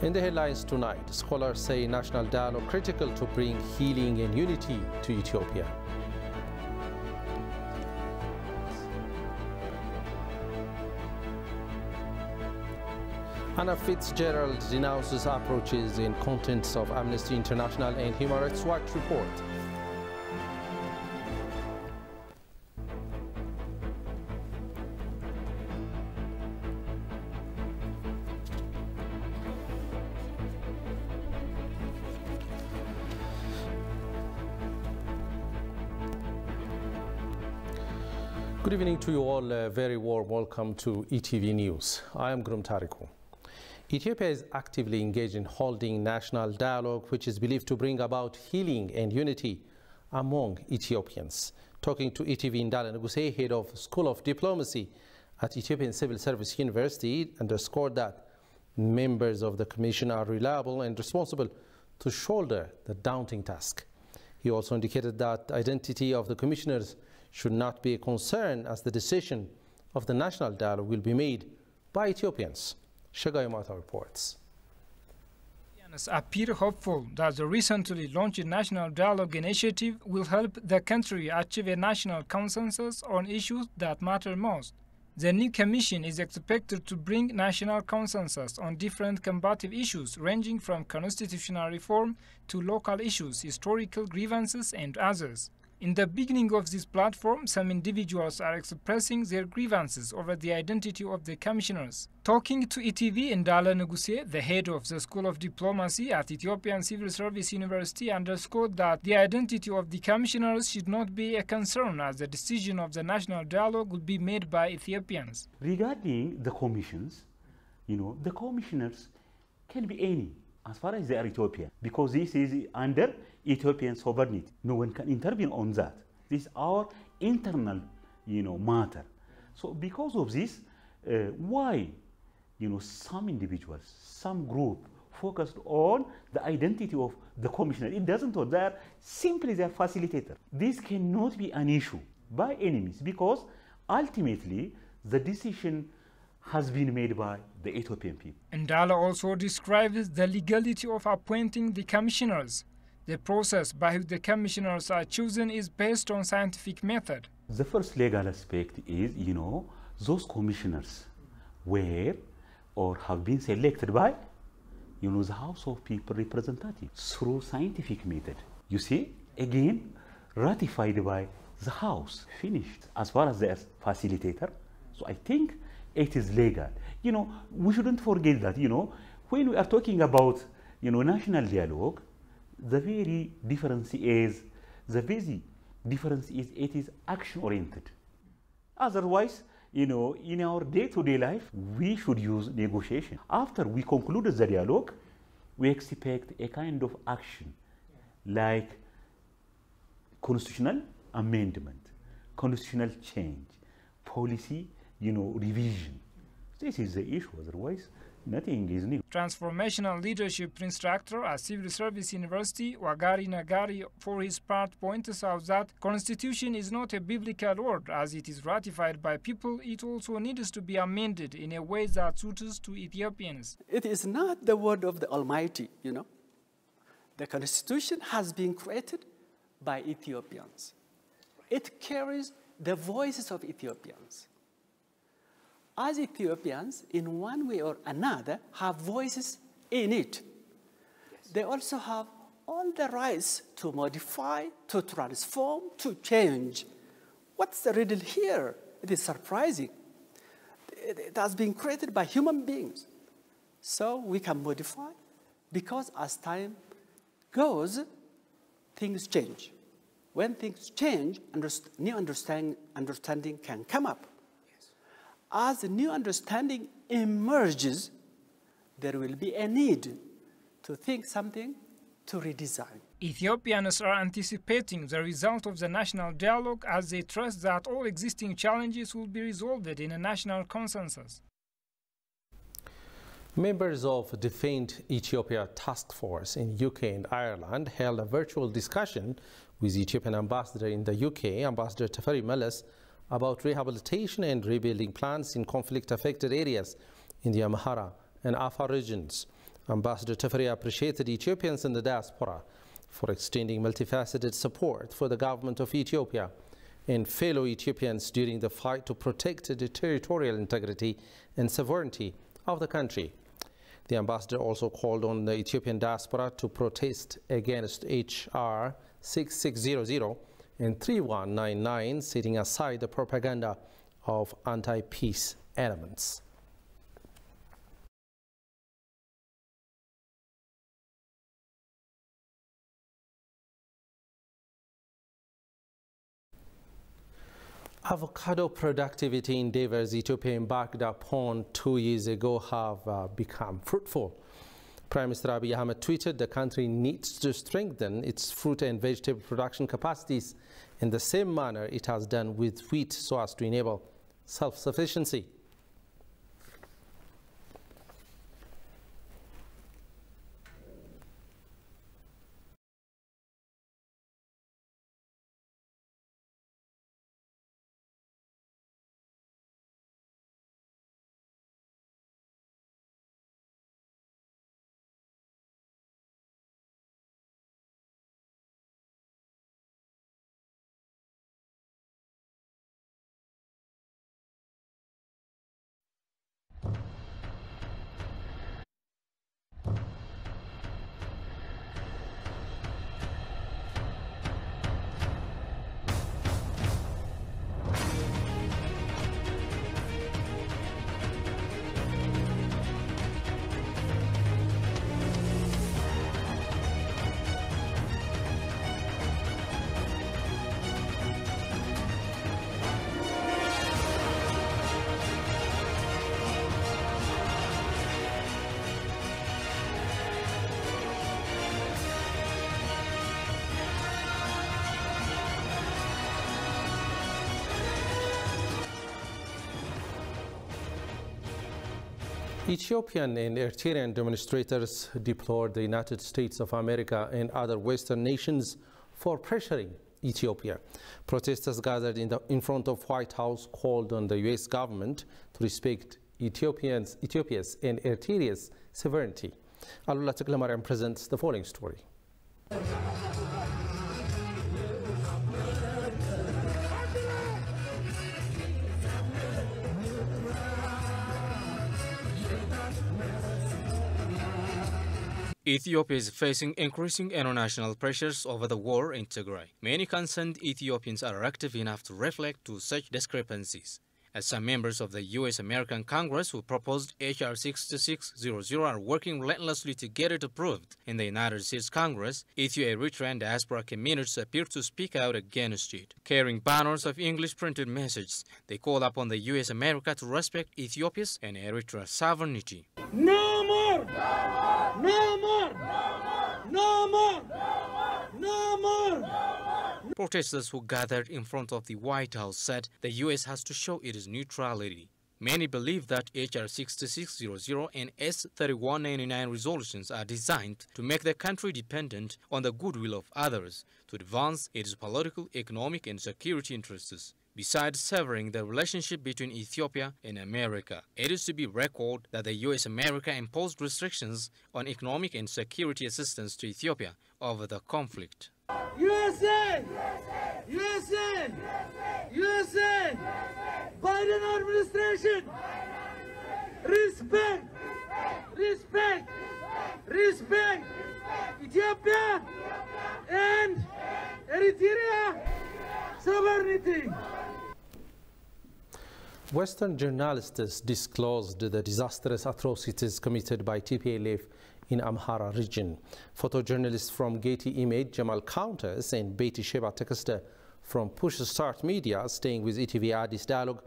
In the headlines tonight, scholars say national dialogue critical to bring healing and unity to Ethiopia. Anna Fitzgerald denounces approaches and contents of Amnesty International and Human Rights Watch report. Good evening to you all. A very warm welcome to ETV News. I am Grum Tariku. Ethiopia is actively engaged in holding national dialogue, which is believed to bring about healing and unity among Ethiopians. Talking to ETV, Ndala Nuguse, head of School of Diplomacy at Ethiopian Civil Service University, underscored that members of the commission are reliable and responsible to shoulder the daunting task. He also indicated that identity of the commissioners should not be a concern, as the decision of the national dialogue will be made by Ethiopians. Shagai Mata reports. Ethiopians appear hopeful that the recently launched National Dialogue Initiative will help the country achieve a national consensus on issues that matter most. The new commission is expected to bring national consensus on different combative issues ranging from constitutional reform to local issues, historical grievances and others. In the beginning of this platform, some individuals are expressing their grievances over the identity of the commissioners. Talking to ETV, Ndala Nuguse, the head of the School of Diplomacy at Ethiopian Civil Service University, underscored that the identity of the commissioners should not be a concern, as the decision of the national dialogue will be made by Ethiopians. Regarding the commissions, the commissioners can be any, as far as they are Ethiopian, because this is under Ethiopian sovereignty. No one can intervene on that. This is our internal, matter. So because of this, why, some individuals, some group focused on the identity of the commissioner? It doesn't know. They are simply their facilitator. This cannot be an issue by any means, because ultimately the decision has been made by the Ethiopian people. Ndala also describes the legality of appointing the commissioners. The process by which the commissioners are chosen is based on scientific method. The first legal aspect is, those commissioners were or have been selected by, the House of People representatives through scientific method. You see, again, ratified by the House, finished as far as the facilitator. So I think it is legal. We shouldn't forget that, when we are talking about, national dialogue, the very difference is, it is action-oriented. Otherwise, in our day-to-day life, we should use negotiation. After we concluded the dialogue, we expect a kind of action, like constitutional amendment, constitutional change, policy, revision. This is the issue. Otherwise, nothing is new. Transformational leadership instructor at Civil Service University, Wagari Nagari, for his part, points out that Constitution is not a biblical word. As it is ratified by people, it also needs to be amended in a way that suits to Ethiopians. It is not the word of the Almighty, The Constitution has been created by Ethiopians. It carries the voices of Ethiopians. As Ethiopians, in one way or another, have voices in it. Yes. They also have all the rights to modify, to transform, to change. What's the riddle here? It is surprising. It has been created by human beings. So we can modify, because as time goes, things change. When things change, new understanding can come up. As a new understanding emerges, there will be a need to think something, to redesign. Ethiopians are anticipating the result of the national dialogue, as they trust that all existing challenges will be resolved in a national consensus. Members of Defend Ethiopia Task Force in UK and Ireland held a virtual discussion with the Ethiopian ambassador in the UK, Ambassador Tafari Meles, about rehabilitation and rebuilding plans in conflict-affected areas in the Amhara and Afar regions. Ambassador Teferi appreciated Ethiopians in the diaspora for extending multifaceted support for the government of Ethiopia and fellow Ethiopians during the fight to protect the territorial integrity and sovereignty of the country. The ambassador also called on the Ethiopian diaspora to protest against HR 6600 and 3199, setting aside the propaganda of anti-peace elements. Avocado productivity endeavors Ethiopia embarked upon 2 years ago have become fruitful. Prime Minister Abiy Ahmed tweeted the country needs to strengthen its fruit and vegetable production capacities in the same manner it has done with wheat so as to enable self-sufficiency. Ethiopian and Eritrean demonstrators deplored the United States of America and other Western nations for pressuring Ethiopia. Protesters gathered in front of White House called on the U.S. government to respect Ethiopia's and Eritrea's sovereignty. Alula Teklemariam presents the following story. Ethiopia is facing increasing international pressures over the war in Tigray. Many concerned Ethiopians are active enough to reflect to such discrepancies. As some members of the U.S.-American Congress who proposed H.R. 6600 are working relentlessly to get it approved in the United States Congress, Ethio-Eritrean diaspora communities appear to speak out against it. Carrying banners of English printed messages, they call upon the U.S.-America to respect Ethiopia's and Eritrea's sovereignty. No more! No more! No more! No more! Protesters who gathered in front of the White House said the U.S. has to show its neutrality. Many believe that H.R. 6600 and S. 3199 resolutions are designed to make the country dependent on the goodwill of others to advance its political, economic, and security interests. Besides severing the relationship between Ethiopia and America, it is to be recalled that the U.S.-America imposed restrictions on economic and security assistance to Ethiopia over the conflict. USA! USA! USA! Biden administration! Respect! Respect! Respect! Ethiopia and Eritrea sovereignty! Western journalists disclosed the disastrous atrocities committed by TPLF in Amhara region. Photojournalists from Getty Image, Jamal Countess, and Betty Sheba Texter from Push Start Media, staying with ETV Addis Dialogue,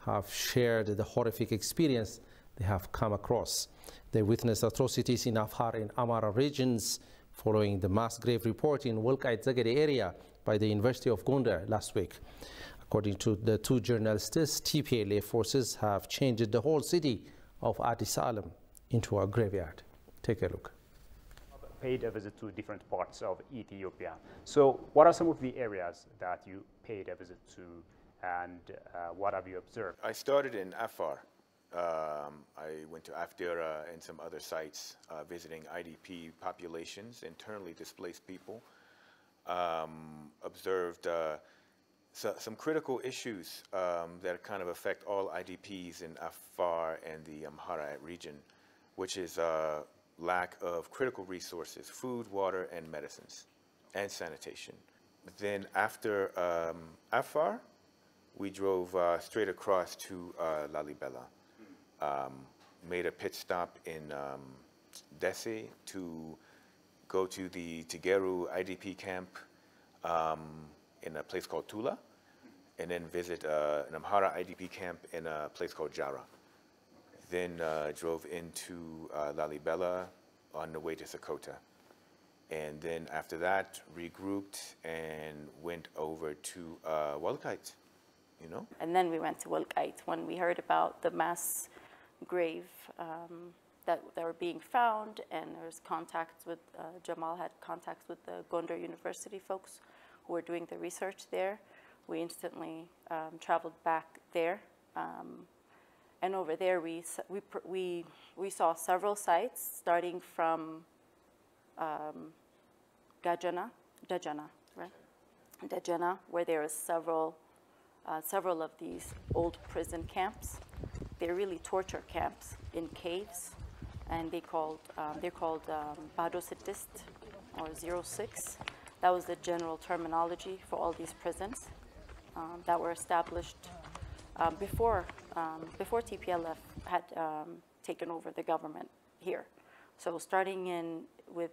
have shared the horrific experience they have come across. They witnessed atrocities in Afar and Amhara regions following the mass grave report in Wolqayt Zegede area by the University of Gondar last week. According to the two journalists, TPLF forces have changed the whole city of Addis Alem into a graveyard. Take a look. Paid a visit to different parts of Ethiopia. So what are some of the areas that you paid a visit to, and what have you observed? I started in Afar, I went to Afdera and some other sites visiting IDP populations, internally displaced people. Observed some critical issues that kind of affect all IDPs in Afar and the Amhara region, which is lack of critical resources, food, water, and medicines, and sanitation. Then after Afar, we drove straight across to Lalibela. Made a pit stop in Dese to go to the Tigeru IDP camp in a place called Tula, and then visit an Amhara IDP camp in a place called Jara. Then drove into Lalibela on the way to Sokoto. And then after that, regrouped and went over to Walkite, you know? And then we went to Walkite when we heard about the mass grave that were being found, and there was contacts with, Jamal had contacts with the Gondar University folks who were doing the research there. We instantly traveled back there. And over there, we saw several sites, starting from Dajana, right? Dajana, where there are several of these old prison camps. They're really torture camps in caves, and they're called Bado Sittist or 06. That was the general terminology for all these prisons that were established before TPLF had taken over the government here. So starting with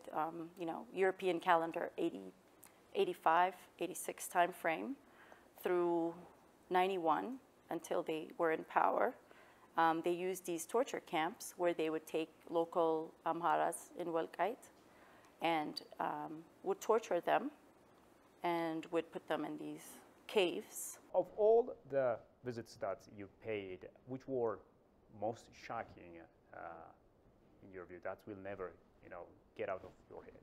European calendar 85, 86 time frame through 91 until they were in power, they used these torture camps where they would take local Amharas in Walkite and would torture them and would put them in these caves. Of all the visits that you paid, which were most shocking in your view, that will never, get out of your head?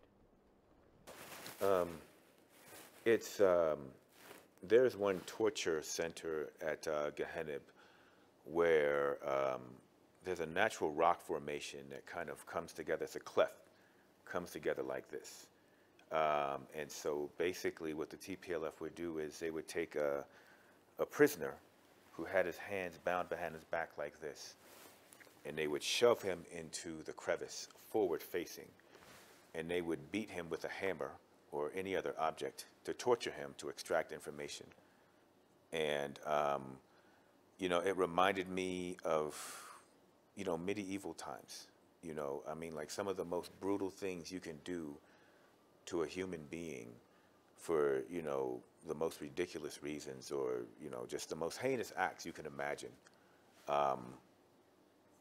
There's one torture center at Gahanib where there's a natural rock formation that kind of comes together. It's a cleft, comes together like this. And so basically what the TPLF would do is they would take a prisoner who had his hands bound behind his back like this, and they would shove him into the crevice, forward facing, and they would beat him with a hammer or any other object to torture him to extract information. And, it reminded me of, medieval times. I mean, like some of the most brutal things you can do to a human being for, the most ridiculous reasons, or, just the most heinous acts you can imagine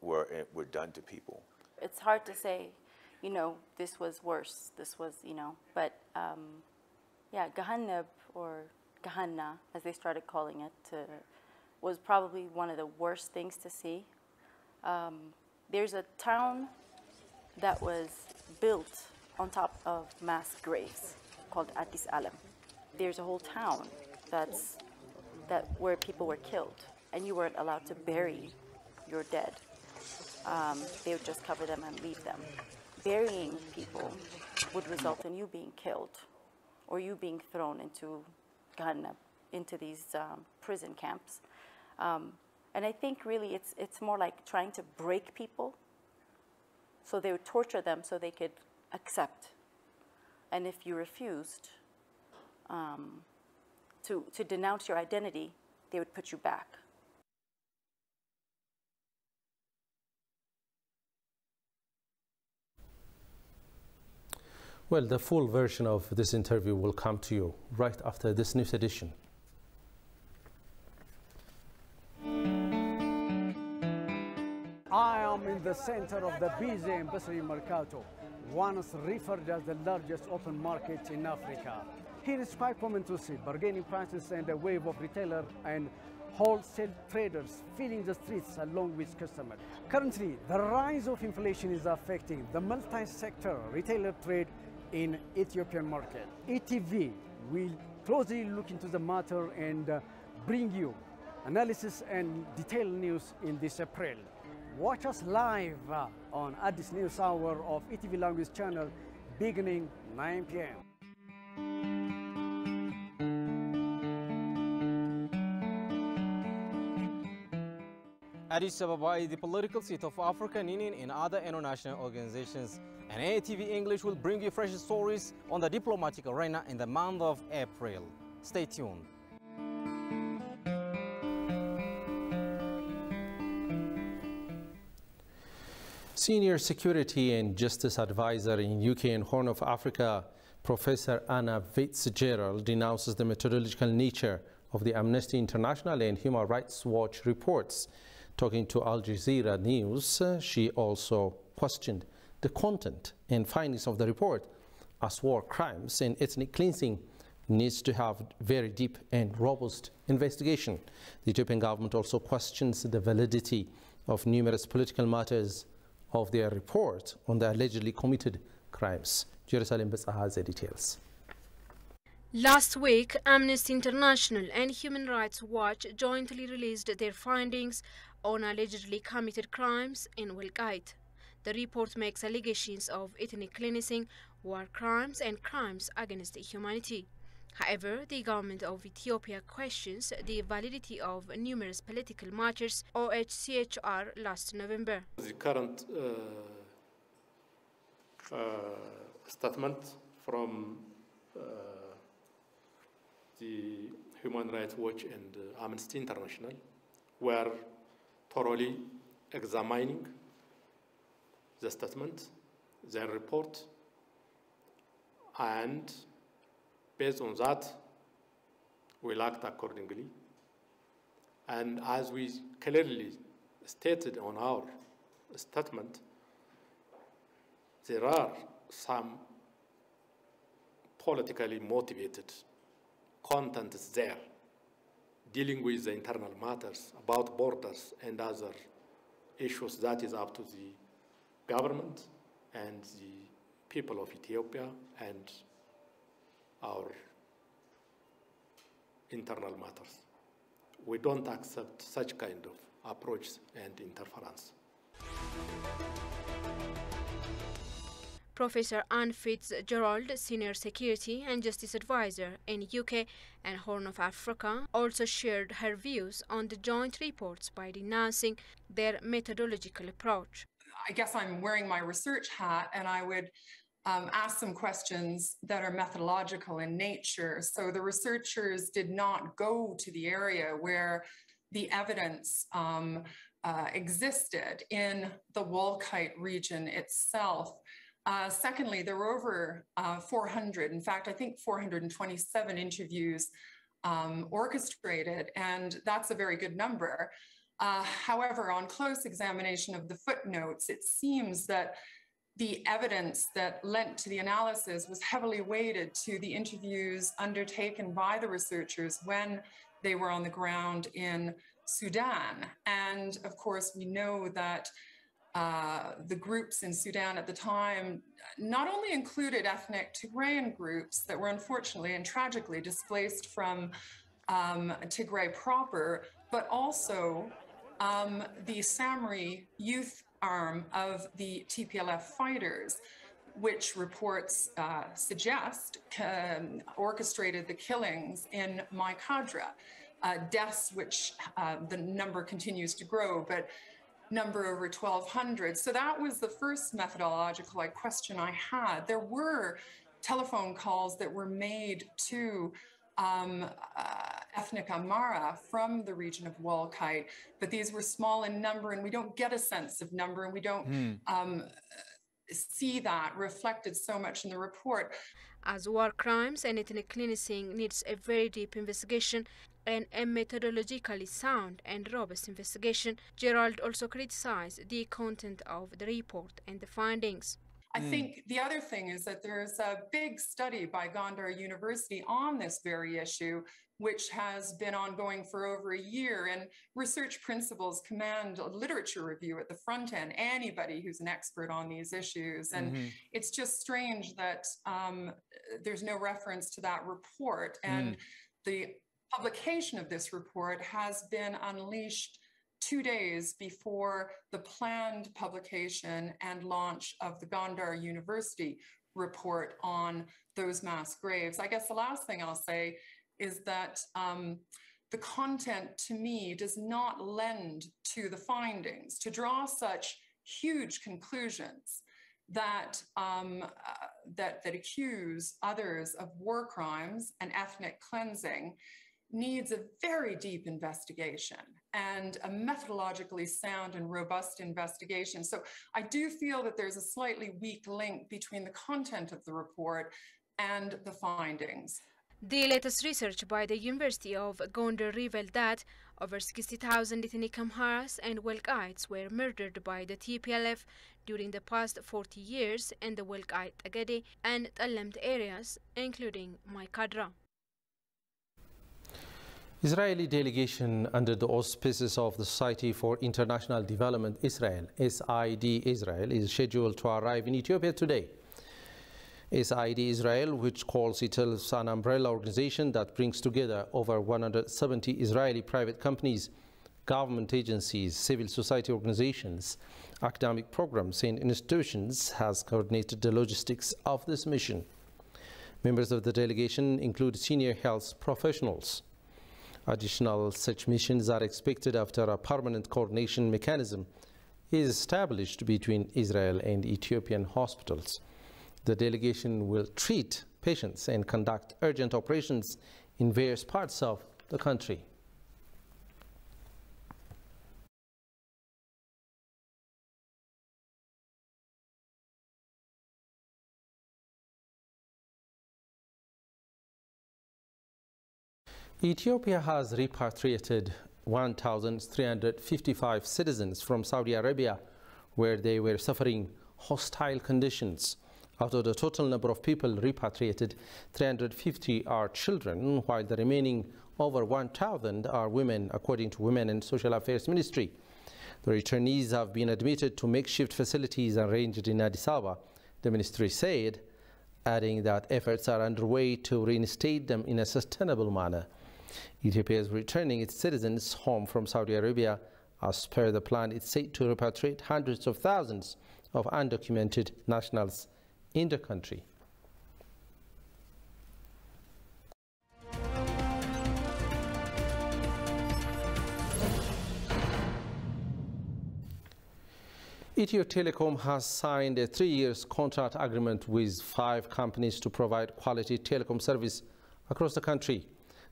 were done to people. It's hard to say, this was worse, this was, but yeah, Gahanib, or Gahanna, as they started calling it, was probably one of the worst things to see. There's a town that was built on top of mass graves called Addis Alam. There's a whole town where people were killed, and you weren't allowed to bury your dead. They would just cover them and leave them. Burying people would result in you being killed, or you being thrown into Gahanab, into these prison camps. And I think really it's more like trying to break people. So they would torture them so they could accept. And if you refused to denounce your identity, they would put you back. Well, the full version of this interview will come to you right after this news edition. I am in the center of the busy and bustling Mercato, once referred as the largest open market in Africa. Here is quite common to see bargaining prices and a wave of retailer and wholesale traders filling the streets along with customers. Currently, the rise of inflation is affecting the multi-sector retailer trade in Ethiopian market. ETV will closely look into the matter and bring you analysis and detailed news in this April. Watch us live on Addis News Hour of ETV Language Channel beginning 9 p.m. Addis Ababa is the political seat of African Union and other international organizations. And ATV English will bring you fresh stories on the diplomatic arena in the month of April. Stay tuned. Senior Security and Justice Advisor in UK and Horn of Africa, Professor Anna Fitzgerald, denounces the methodological nature of the Amnesty International and Human Rights Watch reports. Talking to Al Jazeera News, she also questioned the content and findings of the report, as war crimes and ethnic cleansing needs to have very deep and robust investigation. The Ethiopian government also questions the validity of numerous political matters of their report on the allegedly committed crimes. Jerusalem Betsa has the details. Last week, Amnesty International and Human Rights Watch jointly released their findings on allegedly committed crimes in Welkait. The report makes allegations of ethnic cleansing, war crimes and crimes against humanity. However, the government of Ethiopia questions the validity of numerous political marchers, OHCHR, last November. The current statement from the Human Rights Watch and Amnesty International were thoroughly examining the statement, their report, and based on that, we'll act accordingly. And as we clearly stated on our statement, there are some politically motivated content there dealing with the internal matters about borders and other issues that is up to the government and the people of Ethiopia and our internal matters. We don't accept such kind of approach and interference. Professor Anne Fitzgerald, Senior Security and Justice Advisor in UK and Horn of Africa, also shared her views on the joint reports by denouncing their methodological approach. I guess I'm wearing my research hat, and I would ask some questions that are methodological in nature. So the researchers did not go to the area where the evidence existed in the Wolkite region itself. Secondly, there were over 400, in fact, I think 427 interviews orchestrated, and that's a very good number. However, on close examination of the footnotes, it seems that the evidence that lent to the analysis was heavily weighted to the interviews undertaken by the researchers when they were on the ground in Sudan. And of course, we know that the groups in Sudan at the time not only included ethnic Tigrayan groups that were unfortunately and tragically displaced from Tigray proper, but also the Samri youth arm of the TPLF fighters, which reports suggest orchestrated the killings in Mai Kadra, deaths which the number continues to grow, but number over 1,200. So that was the first methodological question I had. There were telephone calls that were made to ethnic Amhara from the region of Wolkite, but these were small in number, and we don't get a sense of number, and we don't see that reflected so much in the report. As war crimes and ethnic cleansing needs a very deep investigation and a methodologically sound and robust investigation, Gerald also criticized the content of the report and the findings. I think the other thing is that there's a big study by Gondar University on this very issue, which has been ongoing for over a year, and research principles command a literature review at the front end, anybody who's an expert on these issues. And it's just strange that there's no reference to that report. And the publication of this report has been unleashed 2 days before the planned publication and launch of the Gondar University report on those mass graves. I guess the last thing I'll say is that the content to me does not lend to the findings. To draw such huge conclusions that, that accuse others of war crimes and ethnic cleansing needs a very deep investigation and a methodologically sound and robust investigation. So I do feel that there's a slightly weak link between the content of the report and the findings. The latest research by the University of Gondar revealed that over 60,000 ethnic Amharas and Welkites were murdered by the TPLF during the past 40 years in the Welkite Agade and Talamt areas, including Maikadra. Israeli delegation under the auspices of the Society for International Development Israel, SID Israel, is scheduled to arrive in Ethiopia today. SID Israel, which calls itself an umbrella organization that brings together over 170 Israeli private companies, government agencies, civil society organizations, academic programs and institutions, has coordinated the logistics of this mission. Members of the delegation include senior health professionals. Additional such missions are expected after a permanent coordination mechanism is established between Israel and Ethiopian hospitals. The delegation will treat patients and conduct urgent operations in various parts of the country. Ethiopia has repatriated 1,355 citizens from Saudi Arabia, where they were suffering hostile conditions. Out of the total number of people repatriated, 350 are children, while the remaining over 1,000 are women, according to Women and Social Affairs Ministry. The returnees have been admitted to makeshift facilities arranged in Addis Ababa, the ministry said, adding that efforts are underway to reinstate them in a sustainable manner. Ethiopia is returning its citizens home from Saudi Arabia. As per the plan, it's said to repatriate hundreds of thousands of undocumented nationals in the country. Ethio Telecom has signed a 3-year contract agreement with 5 companies to provide quality telecom service across the country.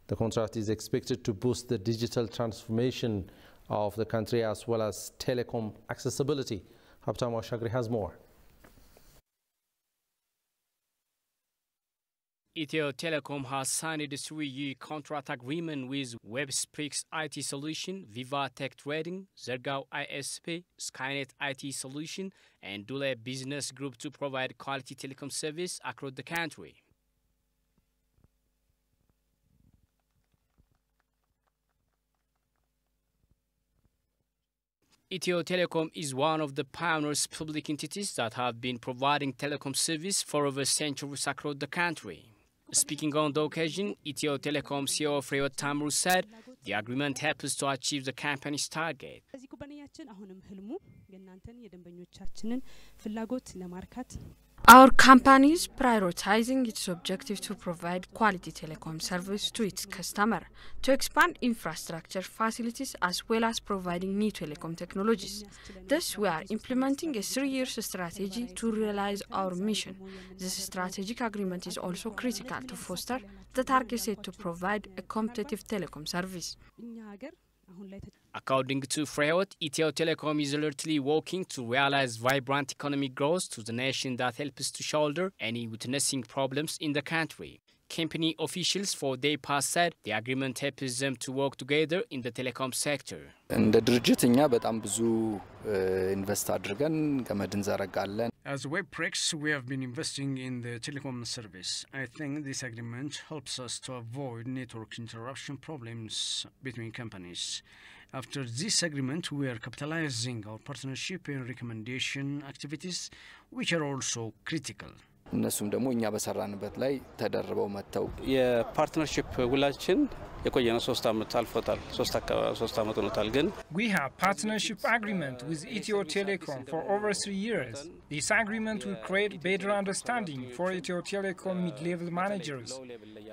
The contract is expected to boost the digital transformation of the country as well as telecom accessibility. Haptam Washagri has more. Ethio Telecom has signed a 3-year contract agreement with WebSpeaks IT Solution, Viva Tech Trading, Zergao ISP, Skynet IT Solution, and Dule Business Group to provide quality telecom service across the country. Ethio Telecom is one of the pioneers public entities that have been providing telecom service for over centuries across the country. Speaking on the occasion, Ethio Telecom CEO Freyot Tamru said the agreement helps to achieve the company's target. Our company is prioritizing its objective to provide quality telecom service to its customer, to expand infrastructure facilities as well as providing new telecom technologies. Thus, we are implementing a 3-year strategy to realize our mission. This strategic agreement is also critical to foster the target set to provide a competitive telecom service. According to Freyot, Ethio Telecom is alertly working to realize vibrant economic growth to the nation that helps to shoulder any witnessing problems in the country. Company officials for their part said the agreement helps them to work together in the telecom sector. As WebPrex, we have been investing in the telecom service. I think this agreement helps us to avoid network interruption problems between companies. After this agreement, we are capitalizing our partnership and recommendation activities, which are also critical. የፓርትነርሺፕ ውላችን የቆየነው 3 ዓመት አልፎታል። 3 ዓመት ሆኖታል ግን We have partnership agreement with Ethio Telecom for over 3 years. This agreement will create better understanding for Ethio Telecom mid-level managers.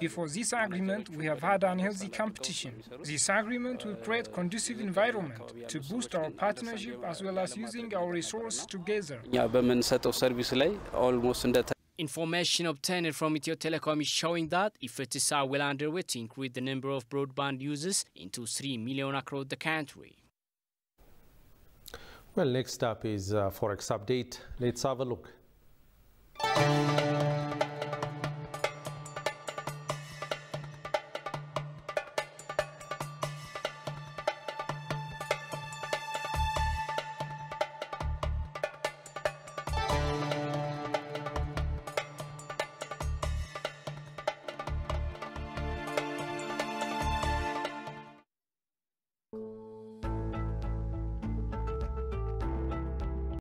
Before this agreement, we have had unhealthy competition. This agreement will create conducive environment to boost our partnership as well as using our resources together. ያ በምንሰጠው ሰርቪስ ላይ almost እንደ Information obtained from Ethio Telecom is showing that efforts are well underway to increase the number of broadband users into 3 million across the country. Well, next up is Forex update. Let's have a look.